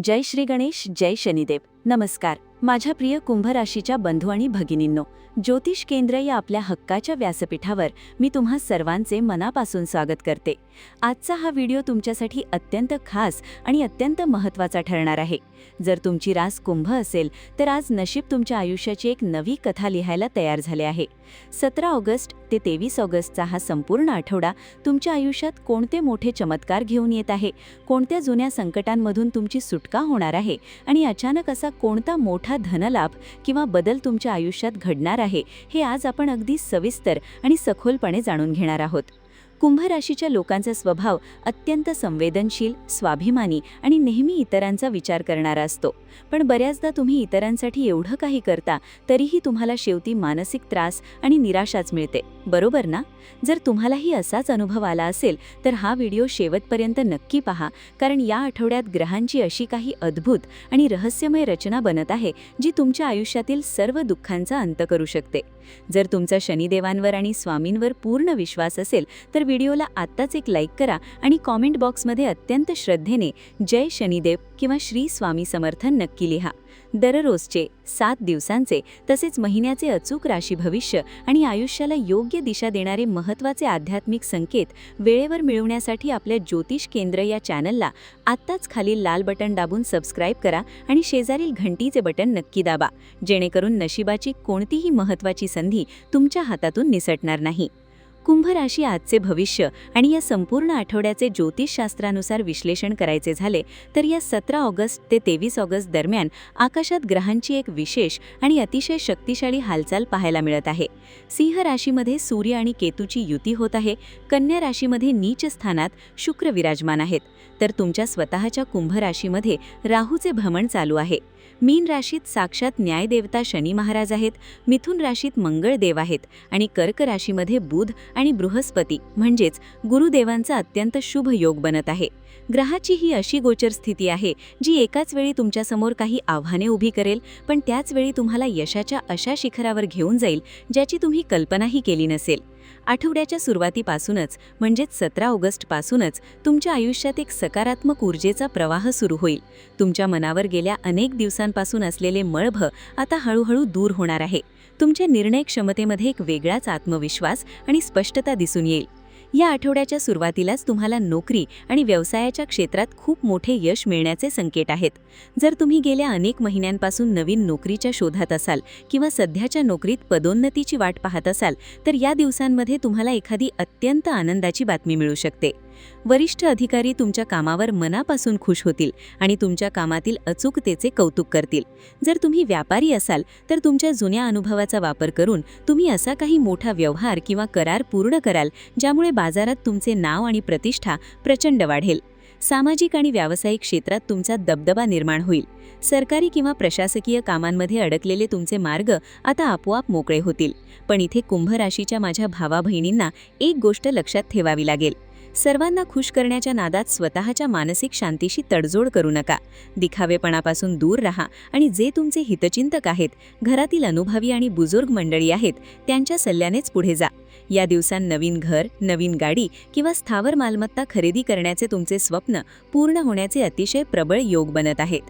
जय श्री गणेश, जय शनिदेव. नमस्कार. माझ्या प्रिय कुंभ राशीच्या बंधू आणि भगिनींनो, ज्योतिष केंद्र या आपल्या हक्काच्या व्यासपीठावर मी तुम्हा सर्वांचे मनापासून स्वागत करते. आजचा हा व्हिडिओ तुमच्यासाठी अत्यंत खास आणि अत्यंत महत्त्वाचा ठरणार आहे. जर तुमची रास कुंभ असेल तर आज नशीब तुमच्या आयुष्याची एक नवी कथा लिहायला तयार झाले आहे. 17 ऑगस्ट ते 23 ऑगस्टचा हा संपूर्ण आठवडा तुमच्या आयुष्यात कोणते मोठे चमत्कार घेऊन येत आहे, कोणत्या जुन्या संकटांमधून तुमची सुटका होणार आहे आणि अचानक असा कोणता मोठा धनलाभ किंवा बदल तुमच्या आयुष्यात घडणार आहे, हे आज आपण अगदी सविस्तर आणि सखोलपणे जाणून घेणार आहोत. कुंभ राशीच्या लोकांचा स्वभाव अत्यंत संवेदनशील, स्वाभिमानी आणि नेहमी इतरांचा विचार करणारा असतो. पण बऱ्याचदा तुम्ही इतरांसाठी एवढं काही करता तरीही तुम्हाला शेवटी मानसिक त्रास आणि निराशाच मिळते, बरोबर ना? जर तुम्हालाही असाच अनुभव आला असेल तर हा व्हिडिओ शेवटपर्यंत नक्की पहा, कारण या आठवड्यात ग्रहांची अशी काही अद्भुत आणि रहस्यमय रचना बनत आहे जी तुमच्या आयुष्यातील सर्व दुःखांचा अंत करू शकते. जर तुमचा शनिदेवांवर आणि स्वामींवर पूर्ण विश्वास असेल तर व्हिडिओला आत्ताच एक लाईक करा आणि कॉमेंट बॉक्समध्ये अत्यंत श्रद्धेने जय शनिदेव किंवा श्री स्वामी समर्थ नक्की लिहा. दररोजचे 7 दिवसांचे तसेच महिन्याचे अचूक राशी भविष्य आणि आयुष्याला योग्य दिशा देणारे महत्त्वाचे आध्यात्मिक संकेत वेळेवर मिळवण्यासाठी आपल्या ज्योतिष केंद्र या चॅनलला आत्ताच खालील लाल बटन दाबून सबस्क्राईब करा आणि शेजारील घंटीचे बटन नक्की दाबा, जेणेकरून नशिबाची कोणतीही महत्त्वाची संधी तुमच्या हातातून निसटणार नाही. कुंभ राशी आजचे भविष्य आणि या संपूर्ण आठवड्याचे ज्योतिषशास्त्रानुसार विश्लेषण करायचे झाले तर या 17 ऑगस्ट ते 23 ऑगस्ट दरम्यान आकाशात ग्रहांची एक विशेष आणि अतिशय शक्तिशाली हालचाल पाहायला मिळत आहे. सिंह राशीमध्ये सूर्य आणि केतूची युती होत आहे. कन्या राशीमध्ये नीच स्थानात शुक्र विराजमान आहेत, तर तुमच्या स्वतःच्या कुंभ राशीमध्ये राहूचे भ्रमण चालू आहे. मीन राशीत साक्षात न्यायदेवता शनी महाराज आहेत, मिथुन राशीत मंगळ देव आहेत आणि कर्क राशीमध्ये बुध आणि बृहस्पती म्हणजेच गुरुदेवांचा अत्यंत शुभ योग बनत आहे. ग्रहाची ही अशी गोचर स्थिती आहे जी एकाच वेळी तुमच्यासमोर काही आव्हाने उभी करेल, पण त्याच वेळी तुम्हाला यशाच्या अशा शिखरावर घेऊन जाईल ज्याची तुम्ही कल्पनाही केली नसेल. आठवड्याच्या सुरुवातीपासूनच म्हणजेच 17 ऑगस्टपासूनच तुमच्या आयुष्यात एक सकारात्मक ऊर्जेचा प्रवाह सुरू होईल. तुमच्या मनावर गेल्या अनेक दिवसांपासून असलेले मळभ आता हळूहळू दूर होणार आहे. तुमच्या निर्णय क्षमतेमध्ये एक वेगळाच आत्मविश्वास आणि स्पष्टता दिसून येईल. या आठवड्याच्या सुरुवातीलाच तुम्हाला नोकरी आणि व्यवसायाच्या क्षेत्रात खूप मोठे यश मिळण्याचे संकेत आहेत. जर तुम्ही गेल्या अनेक महिन्यांपासून नवीन नोकरीच्या शोधात असाल किंवा सध्याच्या नोकरीत पदोन्नतीची वाट पाहत असाल तर या दिवसांमध्ये तुम्हाला एखादी अत्यंत आनंदाची बातमी मिळू शकते. वरिष्ठ अधिकारी तुमच्या कामावर मनापासून खुश होतील आणि तुमच्या कामातील अचूकतेचे कौतुक करतील. जर तुम्ही व्यापारी असाल तर तुमच्या जुन्या अनुभवाचा वापर करून तुम्ही असा काही मोठा व्यवहार किंवा करार पूर्ण कराल ज्यामुळे बाजारात तुमचे नाव आणि प्रतिष्ठा प्रचंड वाढेल. सामाजिक आणि व्यावसायिक क्षेत्रात तुमचा दबदबा निर्माण होईल. सरकारी किंवा प्रशासकीय कामांमध्ये अडकलेले तुमचे मार्ग आता आपोआप मोकळे होतील. पण इथे कुंभ राशीच्या माझ्या भावा बहिणींना एक गोष्ट लक्षात ठेवावी लागेल. सर्वांना खुश करण्याच्या नादात स्वतःच्या मानसिक शांतीशी तडजोड करू नका. दिखावेपणापासून दूर राहा आणि जे तुमचे हितचिंतक आहेत, घरातील अनुभवी आणि बुजुर्ग मंडळी आहेत, त्यांच्या सल्ल्यानेच पुढे जा. या दिवसांत नवीन घर, नवीन गाडी किंवा स्थावर मालमत्ता खरेदी करण्याचे तुमचे स्वप्न पूर्ण होण्याचे अतिशय प्रबळ योग बनत आहेत.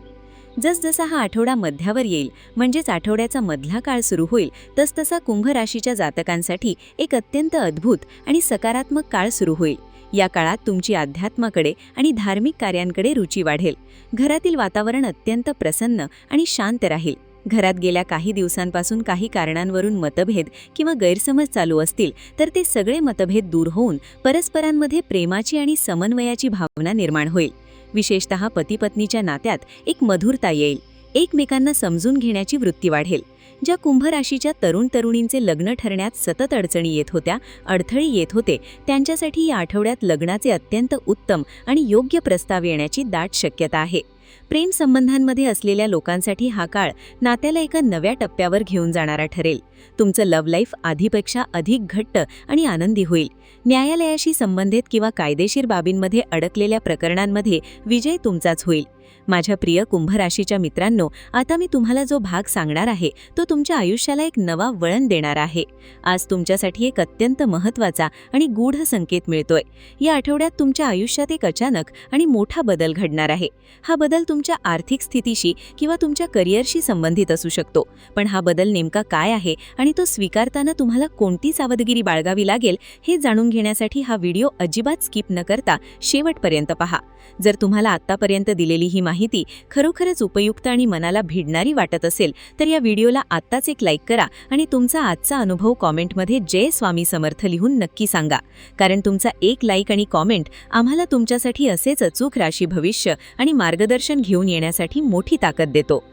जसजसा हा आठवडा मध्यावर येईल म्हणजेच आठवड्याचा मधला काळ सुरू होईल तसतसा कुंभ राशीच्या जातकांसाठी एक अत्यंत अद्भुत आणि सकारात्मक काळ सुरू होईल. या काळात तुमची अध्यात्माकडे आणि धार्मिक कार्यांकडे रुची वाढेल. घरातील वातावरण अत्यंत प्रसन्न आणि शांत राहील. घरात गेल्या काही दिवसांपासून काही कारणांवरून मतभेद किंवा गैरसमज चालू असतील तर ते सगळे मतभेद दूर होऊन परस्परांमध्ये प्रेमाची आणि समन्वयाची भावना निर्माण होईल. विशेषतः पती-पत्नीच्या नात्यात एक मधुरता येईल. एकमेकांना समजून घेण्याची वृत्ती वाढेल. ज्या कुंभ राशीच्या तरुण-तरुणींचे लग्न ठरण्यात सतत अडचणी येत होत्या, अडथळे येत होते, त्यांच्यासाठी या आठवड्यात लग्नाचे अत्यंत उत्तम आणि योग्य प्रस्ताव येण्याची दाट शक्यता आहे. प्रेम संबंधांमध्ये असलेल्या लोकांसाठी हा काळ नात्याला एका नव्या टप्प्यावर घेऊन जाणारा ठरेल. तुमचं लव्ह लाईफ आधीपेक्षा अधिक घट्ट आणि आनंदी होईल. न्यायालयाशी संबंधित किंवा कायदेशीर बाबींमध्ये अडकलेल्या प्रकरणांमध्ये विजय तुमचाच होईल. माझ्या प्रिय कुंभ राशीच्या मित्रांनो, आता मी तुम्हाला जो भाग सांगणार आहे तो तुमच्या आयुष्याला एक नवा वळण देणार आहे. आज तुमच्यासाठी एक अत्यंत महत्त्वाचा आणि गूढ संकेत मिळतोय. या आठवड्यात तुमच्या आयुष्यात एक अचानक आणि मोठा बदल घडणार आहे. हा बदल तुमच्या आर्थिक स्थितीशी किंवा तुमच्या करिअरशी संबंधित असू शकतो. पण हा बदल नेमका काय आहे आणि तो स्वीकारताना तुम्हाला कोणती सावधगिरी बाळगावी लागेल हे जाणून घेण्यासाठी हा व्हिडिओ अजिबात स्किप न करता शेवटपर्यंत पहा. जर तुम्हाला आत्तापर्यंत दिलेली ही माहिती खरोखरच उपयुक्त आणि मनाला भिडणारी वाटत असेल तर या व्हिडिओला आत्ताच एक लाईक करा आणि तुमचा आजचा अनुभव कॉमेंटमध्ये जय स्वामी समर्थ लिहून नक्की सांगा. कारण तुमचा एक लाईक आणि कॉमेंट आम्हाला तुमच्यासाठी असेच अचूक राशी भविष्य आणि मार्गदर्शन घेऊन येण्यासाठी मोठी ताकद देतो.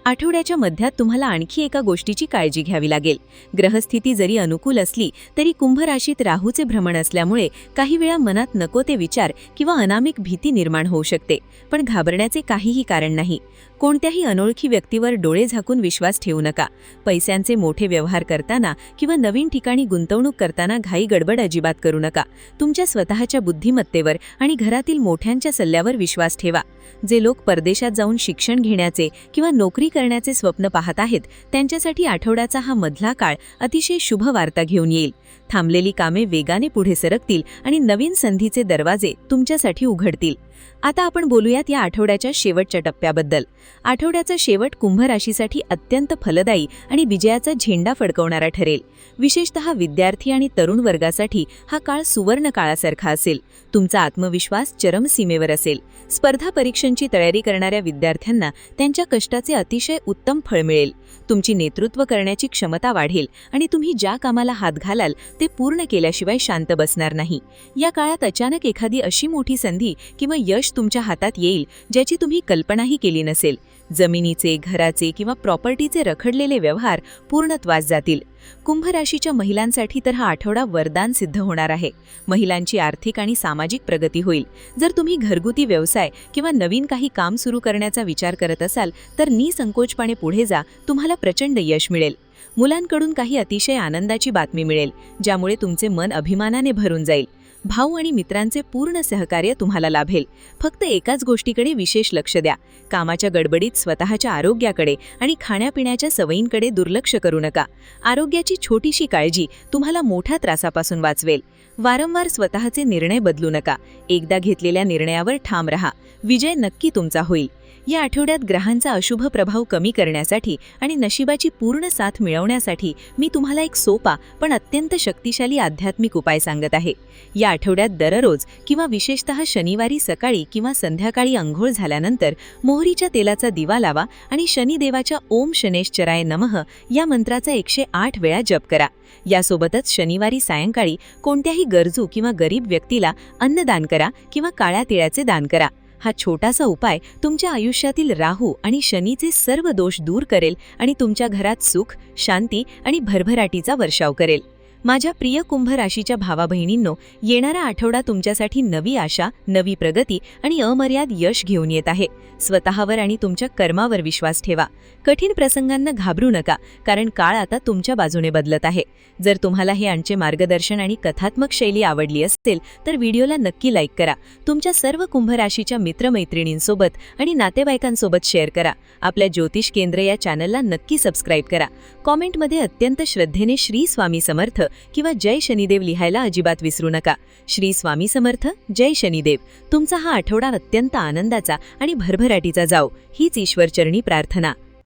आठवड्याच्या मध्यात तुम्हाला आणखी एका गोष्टीची काळजी घ्यावी लागेल. ग्रहस्थिती जरी अनुकूल असली तरी कुंभ राशीत राहूचे भ्रमण असल्यामुळे काही वेळा मनात नको ते विचार किंवा अनामिक भीती निर्माण होऊ शकते. पण घाबरण्याचे काहीही कारण नाही. कोणत्याही अनोळखी व्यक्तीवर डोळे झाकून विश्वास ठेवू नका. पैशांचे मोठे व्यवहार करताना किंवा नवीन ठिकाणी गुंतवणूक करताना घाई गडबड अजिबात करू नका. तुमच्या स्वतःच्या बुद्धिमत्तेवर आणि घरातील मोठ्यांच्या सल्ल्यावर विश्वास ठेवा. जे लोक परदेशात जाऊन शिक्षण घेण्याचे किंवा नोकरी करण्याचे स्वप्न पाहत आहेत त्यांच्यासाठी आठवड्याचा हा मधला काळ अतिशय शुभ वार्ता घेऊन येईल. थांबलेली कामे वेगाने पुढे सरकतील आणि नवीन संधीचे दरवाजे तुमच्यासाठी उघडतील. आता आपण बोलूयात या आठवड्याच्या शेवटच्या टप्प्याबद्दल. आठवड्याचा शेवट कुंभ राशीसाठी अत्यंत फलदायी आणि विजयाचा झेंडा फडकवणारा ठरेल. विशेषतः विद्यार्थी आणि तरुण वर्गासाठी हा काळ सुवर्ण काळासारखा असेल. तुमचा आत्मविश्वास चरमसीमेवर असेल. स्पर्धा परीक्षांची तयारी करणाऱ्या विद्यार्थ्यांना त्यांच्या कष्टाचे अतिशय उत्तम फळ मिळेल. तुमची नेतृत्व करण्याची क्षमता वाढेल आणि तुम्ही ज्या कामाला हात घालाल ते पूर्ण केल्याशिवाय शांत बसणार नाही. या काळात अचानक एखादी अशी मोठी संधी किंवा यश तुमच्या हातात येईल ज्याची तुम्ही कल्पनाही केली नसेल. जमिनीचे, घराचे किंवा प्रॉपर्टीचे रखडलेले व्यवहार पूर्णत्वास जातील. कुंभ राशीच्या महिलांसाठी तर हा आठवडा वरदान सिद्ध होणार आहे. महिलांची आर्थिक आणि सामाजिक प्रगती होईल. जर तुम्ही घरगुती व्यवसाय किंवा नवीन काही काम सुरू करण्याचा विचार करत असाल तर निसंकोचपणे पुढे जा. तुम्हाला प्रचंड यश मिळेल. मुलांकडून काही अतिशय आनंदाची बातमी मिळेल ज्यामुळे तुमचे मन अभिमानाने भरून जाईल. भाऊ आणि मित्रांचे पूर्ण सहकार्य तुम्हाला लाभेल. फक्त एकाच गोष्टीकडे विशेष लक्ष द्या. कामाच्या गडबडीत स्वतःच्या आरोग्याकडे आणि खाण्यापिण्याच्या सवयींकडे दुर्लक्ष करू नका. आरोग्याची छोटीशी काळजी तुम्हाला मोठ्या त्रासापासून वाचवेल. वारंवार स्वतःचे निर्णय बदलू नका. एकदा घेतलेल्या निर्णयावर ठाम रहा. विजय नक्की तुमचा होईल. या आठवड्यात ग्रहांचा अशुभ प्रभाव कमी करण्यासाठी आणि नशिबाची पूर्ण साथ मिळवण्यासाठी मी तुम्हाला एक सोपा पण अत्यंत शक्तिशाली आध्यात्मिक उपाय सांगत आहे. या आठवड्यात दररोज किंवा विशेषतः शनिवारी सकाळी किंवा संध्याकाळी अंघोळ झाल्यानंतर मोहरीच्या तेलाचा दिवा लावा आणि शनिदेवाच्या ओम शनेश्चराय नमः या मंत्राचा 108 वेळा जप करा. यासोबतच शनिवारी सायंकाळी कोणत्याही गरजू किंवा गरीब व्यक्तीला अन्नदान करा किंवा काळ्या तिळाचे दान करा. हा छोटासा उपाय तुमच्या आयुष्यातील राहू आणि शनीचे सर्व दोष दूर करेल आणि तुमच्या घरात सुख, शांती आणि भरभराटीचा वर्षाव करेल. माझ्या प्रिय कुंभ राशीच्या भावा-बहिणींनो, येणारा आठवडा तुमच्यासाठी नवी आशा, नवी प्रगती आणि अमर्याद यश घेऊन येत आहे. स्वतःवर आणि तुमच्या कर्मावर विश्वास ठेवा. कठीण प्रसंगांना घाबरू नका, कारण काळ आता तुमच्या बाजूने बदलत आहे. जर तुम्हाला हे आमचे मार्गदर्शन आणि कथात्मक शैली आवडली असेल तर व्हिडिओला नक्की लाईक करा. तुमच्या सर्व कुंभ राशीच्या मित्रमैत्रिणींसोबत आणि नातेवाईकांसोबत शेअर करा. आपल्या ज्योतिष केंद्र या चॅनलला नक्की सबस्क्राईब करा. कॉमेंटमध्ये अत्यंत श्रद्धेने श्री स्वामी समर्थ किंवा जय शनिदेव लिहायला अजिबात विसरू नका. श्री स्वामी समर्थ, जय शनिदेव. तुमचा हा आठवडा अत्यंत आनंदाचा आणि भरभराटीचा जाओ हीच ईश्वरचरणी प्रार्थना.